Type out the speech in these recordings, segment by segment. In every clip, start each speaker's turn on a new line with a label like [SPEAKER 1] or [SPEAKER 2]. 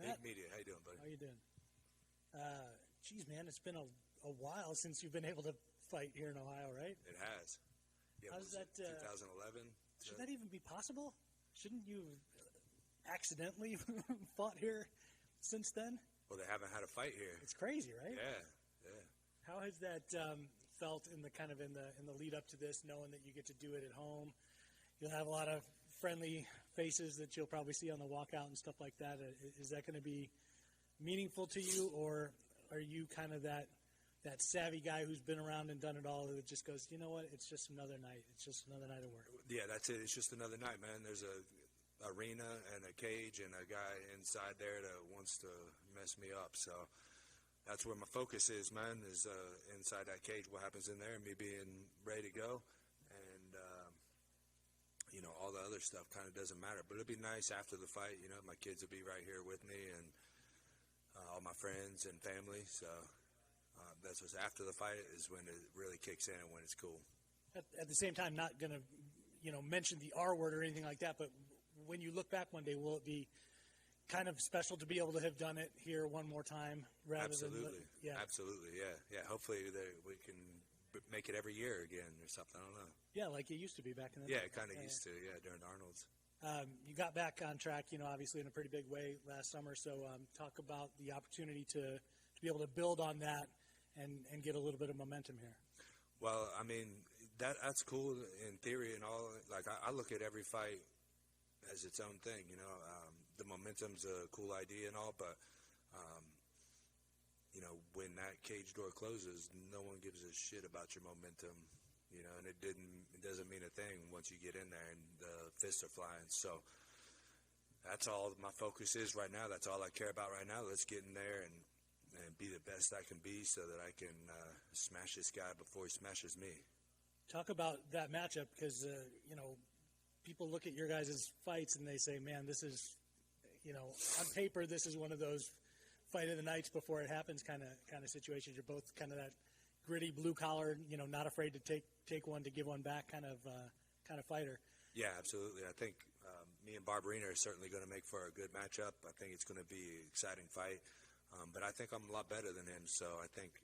[SPEAKER 1] Big Media. How you doing, buddy?
[SPEAKER 2] How you doing? Geez, man, it's been a while since you've been able to fight here in Ohio, right?
[SPEAKER 1] It has. Yeah,
[SPEAKER 2] How's that?
[SPEAKER 1] 2011.
[SPEAKER 2] Should that even be possible? Shouldn't you have accidentally fought here since then?
[SPEAKER 1] Well, they haven't had a fight here.
[SPEAKER 2] It's crazy, right?
[SPEAKER 1] Yeah, yeah.
[SPEAKER 2] How has that felt in the lead up to this, knowing that you get to do it at home? You'll have a lot of friendly faces that you'll probably see on the walkout and stuff like that. Is that going to be meaningful to you, or are you kind of that savvy guy who's been around and done it all that just goes, you know what, it's just another night. It's just another night of work.
[SPEAKER 1] Yeah, that's it. It's just another night, man. There's a arena and a cage and a guy inside there that wants to mess me up. So that's where my focus is, man, is inside that cage, what happens in there, and me being ready to go. And, all the other stuff kind of doesn't matter. But it'll be nice after the fight. My kids will be right here with me and all my friends and family. So that's what's after the fight is when it really kicks in and when it's cool.
[SPEAKER 2] At the same time, not going to, mention the R word or anything like that, but when you look back one day, will it be kind of special to be able to have done it here one more time rather
[SPEAKER 1] Absolutely.
[SPEAKER 2] than –
[SPEAKER 1] Absolutely, yeah. Hopefully we can make it every year again or something. I don't know.
[SPEAKER 2] Yeah, like it used to be back in the
[SPEAKER 1] day. Yeah, it kind of used to, during Arnold's.
[SPEAKER 2] You got back on track, obviously in a pretty big way last summer. So talk about the opportunity to be able to build on that and get a little bit of momentum here.
[SPEAKER 1] Well, I mean, that's cool in theory and all. Like, I look at every fight as its own thing, The momentum's a cool idea and all, but, when that cage door closes, no one gives a shit about your momentum, and it doesn't mean a thing once you get in there and the fists are flying. So that's all my focus is right now. That's all I care about right now. Let's get in there and be the best I can be so that I can smash this guy before he smashes me.
[SPEAKER 2] Talk about that matchup because, people look at your guys' fights and they say, man, this is, on paper, this is one of those fight of the nights before it happens kind of situations. You're both kind of that gritty, blue collar, not afraid to take one to give one back kind of fighter.
[SPEAKER 1] Yeah, absolutely. I think me and Barberina are certainly going to make for a good matchup. I think it's going to be an exciting fight. But I think I'm a lot better than him. So I think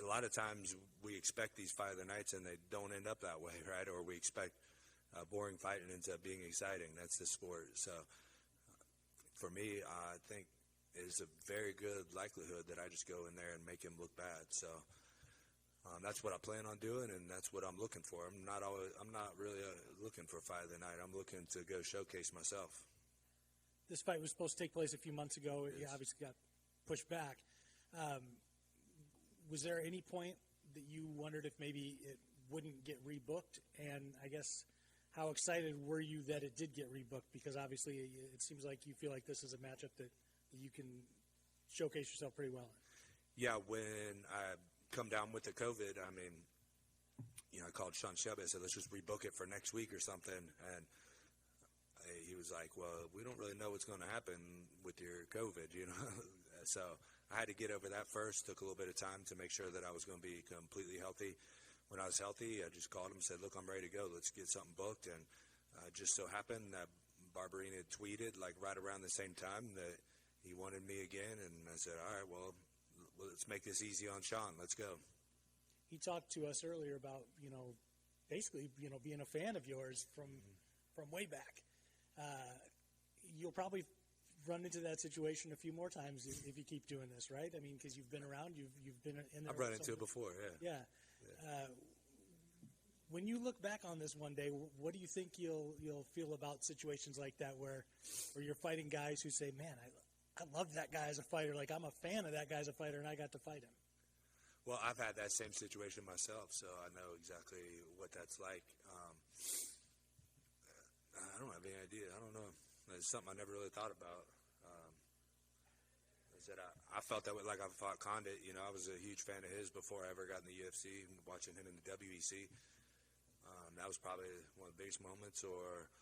[SPEAKER 1] a lot of times we expect these fight of the nights and they don't end up that way, right? Or we expect a boring fight and it ends up being exciting. That's the sport. So for me, I think it's a very good likelihood that I just go in there and make him look bad. So that's what I plan on doing, and that's what I'm looking for. I'm not really looking for a fight of the night. I'm looking to go showcase myself.
[SPEAKER 2] This fight was supposed to take place a few months ago. It obviously got pushed back. Was there any point that you wondered if maybe it wouldn't get rebooked? And I guess how excited were you that it did get rebooked? Because obviously it seems like you feel like this is a matchup that you can showcase yourself pretty well in.
[SPEAKER 1] Yeah, when I come down with the COVID, I mean, I called Sean Shelby. I said, let's just rebook it for next week or something. And he was like, well, we don't really know what's going to happen with your COVID, So I had to get over that first. Took a little bit of time to make sure that I was going to be completely healthy. When I was healthy, I just called him and said, look, I'm ready to go. Let's get something booked. And just so happened that Barberina tweeted like right around the same time that he wanted me again. And I said, all right, well, let's make this easy on Sean. Let's go.
[SPEAKER 2] He talked to us earlier about, basically, being a fan of yours from way back. You'll probably run into that situation a few more times if you keep doing this, right? I mean, because you've been around, you've been in there.
[SPEAKER 1] I've run into it before,
[SPEAKER 2] yeah. When you look back on this one day, what do you think you'll feel about situations like that where you're fighting guys who say, man, I love that guy as a fighter. Like, I'm a fan of that guy as a fighter, and I got to fight him.
[SPEAKER 1] Well, I've had that same situation myself, so I know exactly what that's like. I don't have any idea. I don't know. It's something I never really thought about. I felt that way. Like I fought Condit. I was a huge fan of his before I ever got in the UFC. Watching him in the WEC, that was probably one of the biggest moments. Or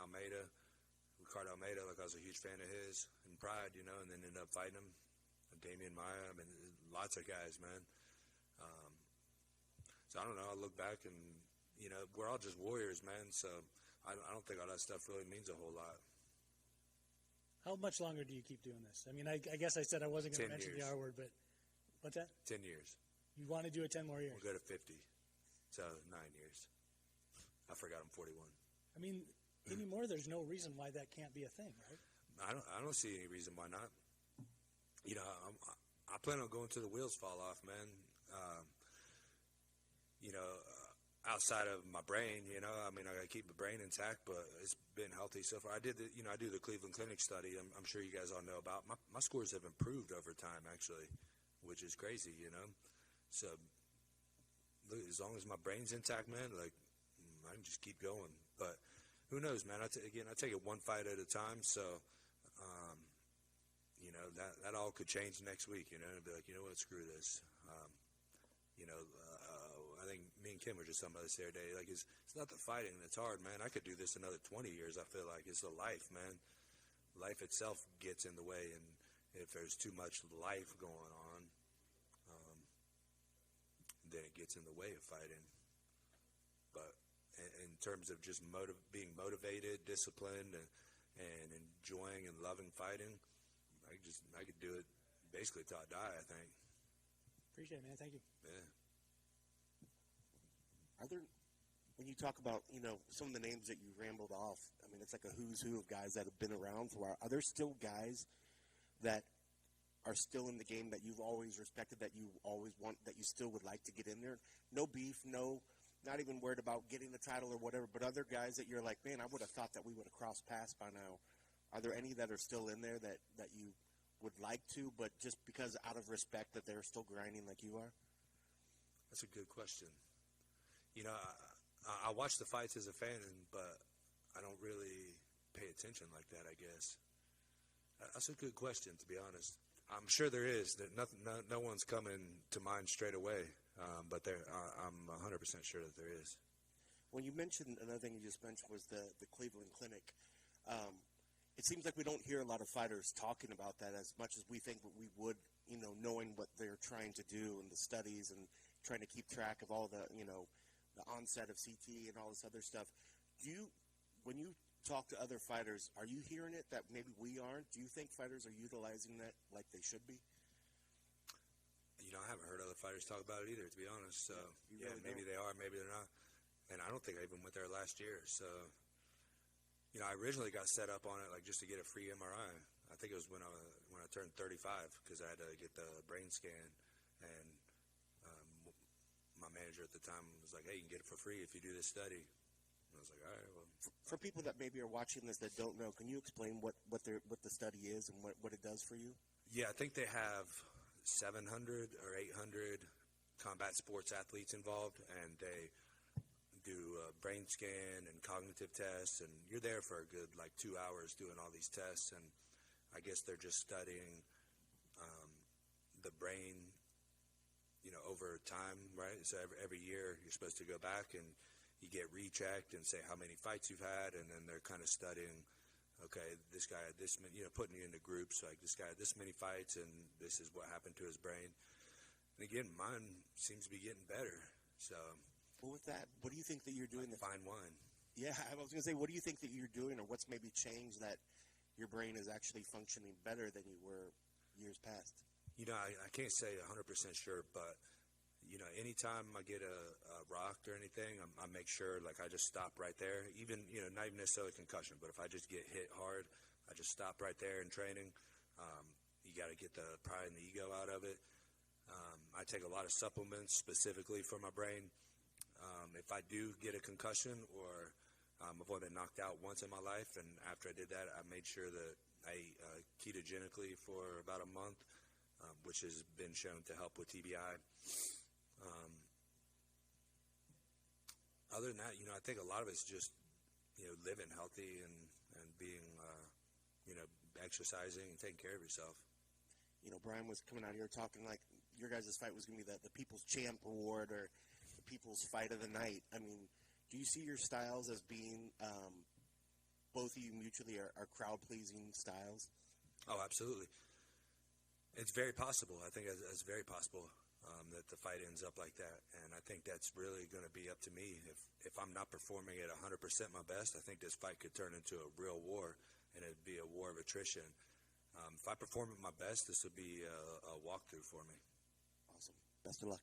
[SPEAKER 1] Almeida, Ricardo Almeida. Like I was a huge fan of his in Pride, and then ended up fighting him. Damian Maia. I mean, lots of guys, man. So I don't know. I look back and we're all just warriors, man. So I don't think all that stuff really means a whole lot.
[SPEAKER 2] How much longer do you keep doing this? I mean, I guess I said I wasn't going to mention the R word, but what's that?
[SPEAKER 1] 10 years.
[SPEAKER 2] You want to do it 10 more years?
[SPEAKER 1] We'll go to 50. So 9 years. I forgot I'm 41.
[SPEAKER 2] I mean, anymore, there's no reason why that can't be a thing, right?
[SPEAKER 1] I don't see any reason why not. You know, I plan on going till the wheels fall off, man. Outside of my brain, I mean, I got to keep my brain intact, but it's been healthy so far. I do the Cleveland Clinic study. I'm sure you guys all know about. My scores have improved over time, actually, which is crazy, So, look, as long as my brain's intact, man, like, I can just keep going. But who knows, man? I take it one fight at a time. So, that all could change next week. And be like, you know what? Screw this. I think me and Kim were just talking about this the other day. Like, it's not the fighting that's hard, man. I could do this another 20 years. I feel like it's the life, man. Life itself gets in the way, and if there's too much life going on, then it gets in the way of fighting. But in terms of just being motivated, disciplined, and enjoying and loving fighting, I could do it basically till I die, I think.
[SPEAKER 2] Appreciate it, man. Thank you.
[SPEAKER 1] Yeah.
[SPEAKER 3] Are there, when you talk about, some of the names that you rambled off, I mean, it's like a who's who of guys that have been around for a while. Are there still guys that are still in the game that you've always respected, that you always want, that you still would like to get in there? No beef, not even worried about getting the title or whatever, but other guys that you're like, man, I would have thought that we would have crossed paths by now. Are there any that are still in there that you would like to, but just because out of respect that they're still grinding like you are?
[SPEAKER 1] That's a good question. I watch the fights as a fan, but I don't really pay attention like that, I guess. That's a good question, to be honest. I'm sure there is. No one's coming to mind straight away, but I'm 100% sure that there is.
[SPEAKER 3] When you mentioned, another thing you just mentioned was the Cleveland Clinic. It seems like we don't hear a lot of fighters talking about that as much as we think we would, knowing what they're trying to do and the studies and trying to keep track of all the, the onset of CT and all this other stuff. When you talk to other fighters, are you hearing it that maybe we aren't? Do you think fighters are utilizing that like they should be?
[SPEAKER 1] I haven't heard other fighters talk about it either, to be honest. So,
[SPEAKER 3] really
[SPEAKER 1] maybe they are, maybe they're not. And I don't think I even went there last year. So, I originally got set up on it like just to get a free MRI. I think it was when I turned 35 because I had to get the brain scan. And my manager at the time was like, hey, you can get it for free if you do this study. And I was like, all right, well.
[SPEAKER 3] For people that maybe are watching this that don't know, can you explain what the study is and what it does for you?
[SPEAKER 1] Yeah, I think they have 700 or 800 combat sports athletes involved, and they do a brain scan and cognitive tests, and you're there for a good 2 hours doing all these tests, and I guess they're just studying the brain, over time, right? So every year you're supposed to go back and you get rechecked and say how many fights you've had, and then they're kind of studying, okay, this guy had this many, putting you into groups, like this guy had this many fights, and this is what happened to his brain. And again, mine seems to be getting better. So,
[SPEAKER 3] well, with that, what do you think that you're doing?
[SPEAKER 1] Fine wine.
[SPEAKER 3] Yeah, I was going to say, what do you think that you're doing, or what's maybe changed that your brain is actually functioning better than you were years past?
[SPEAKER 1] I can't say 100% sure, but anytime I get a rock or anything, I make sure I just stop right there. Even not even necessarily concussion, but if I just get hit hard, I just stop right there in training. You got to get the pride and the ego out of it. I take a lot of supplements specifically for my brain. If I do get a concussion or I've only been knocked out once in my life, and after I did that, I made sure that I ate ketogenically for about a month, which has been shown to help with TBI. Other than that, I think a lot of it's just, living healthy and being, exercising and taking care of yourself.
[SPEAKER 3] Brian was coming out here talking like your guys' fight was going to be the People's Champ Award or the People's Fight of the Night. I mean, do you see your styles as being, both of you mutually are crowd-pleasing styles?
[SPEAKER 1] Oh, absolutely. It's very possible. I think it's very possible that the fight ends up like that. And I think that's really going to be up to me. If I'm not performing at 100% my best, I think this fight could turn into a real war. and it'd be a war of attrition. If I perform at my best, this would be a walkthrough for me.
[SPEAKER 3] Awesome. Best of luck.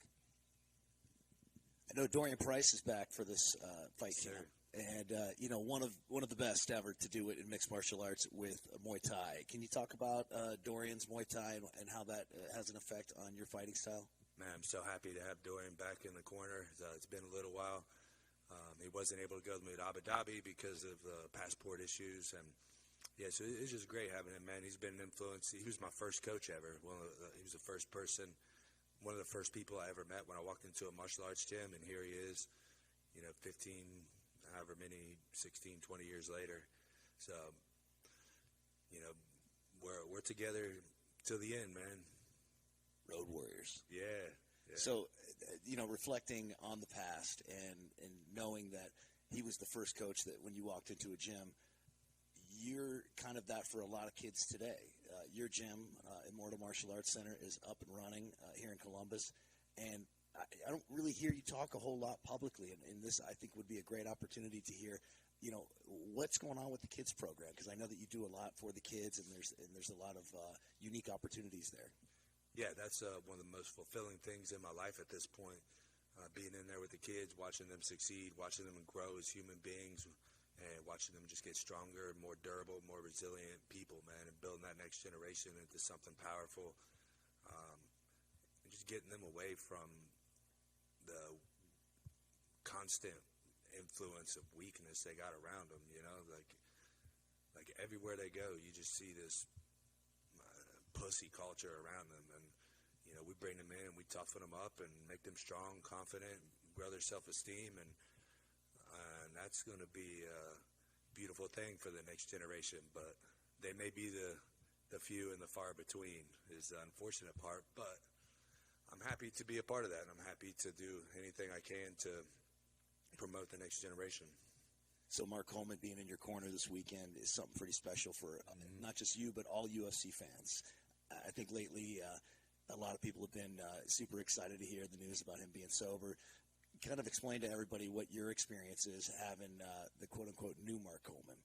[SPEAKER 4] I know Dorian Price is back for this fight
[SPEAKER 1] Yes,
[SPEAKER 4] camp, and one of the best ever to do it in mixed martial arts with Muay Thai. Can you talk about Dorian's Muay Thai and how that has an effect on your fighting style?
[SPEAKER 1] Man, I'm so happy to have Dorian back in the corner. It's been a little while. He wasn't able to go to Abu Dhabi because of passport issues, and yeah, so it's just great having him, man. He's been an influence. He was my first coach ever. He was the first person, one of the first people I ever met when I walked into a martial arts gym, and here he is, 15, however many, 16, 20 years later. So, we're together till the end, man.
[SPEAKER 4] Road warriors.
[SPEAKER 1] Yeah.
[SPEAKER 4] So, reflecting on the past and knowing that he was the first coach that when you walked into a gym, you're kind of that for a lot of kids today. Your gym, Immortal Martial Arts Center, is up and running here in Columbus, and I don't really hear you talk a whole lot publicly, and this, I think, would be a great opportunity to hear, what's going on with the kids program, because I know that you do a lot for the kids, and there's a lot of unique opportunities there.
[SPEAKER 1] Yeah, that's one of the most fulfilling things in my life at this point, being in there with the kids, watching them succeed, watching them grow as human beings, and watching them just get stronger, more durable, more resilient people, man, and building that next generation into something powerful, and just getting them away from the constant influence of weakness they got around them, like everywhere they go, you just see this pussy culture around them, and we bring them in and we toughen them up and make them strong, confident, grow their self-esteem, and that's going to be a beautiful thing for the next generation. But they may be the few and the far between is the unfortunate part, but I'm happy to be a part of that, and I'm happy to do anything I can to promote the next generation.
[SPEAKER 4] So Mark Coleman being in your corner this weekend is something pretty special for not just you, but all UFC fans. I think lately a lot of people have been super excited to hear the news about him being sober. Kind of explain to everybody what your experience is having the quote-unquote new Mark Coleman.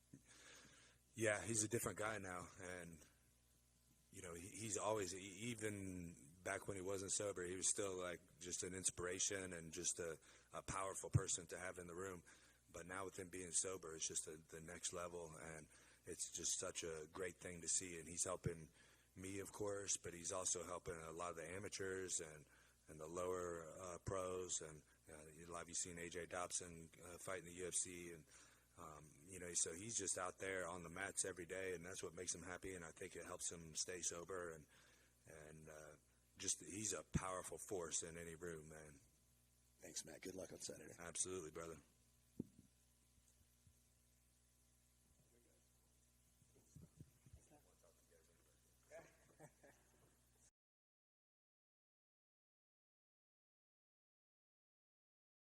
[SPEAKER 1] Yeah, he's a different guy now, and he's always, even back when he wasn't sober, he was still like just an inspiration and just a powerful person to have in the room. But now with him being sober, it's just the next level, and it's just such a great thing to see. And he's helping me, of course, but he's also helping a lot of the amateurs and the lower pros. And a lot of you seen A.J. Dobson fight in the UFC, and so he's just out there on the mats every day, and that's what makes him happy. And I think it helps him stay sober, and just he's a powerful force in any room, man.
[SPEAKER 4] Thanks, Matt. Good luck on Saturday.
[SPEAKER 1] Absolutely, brother.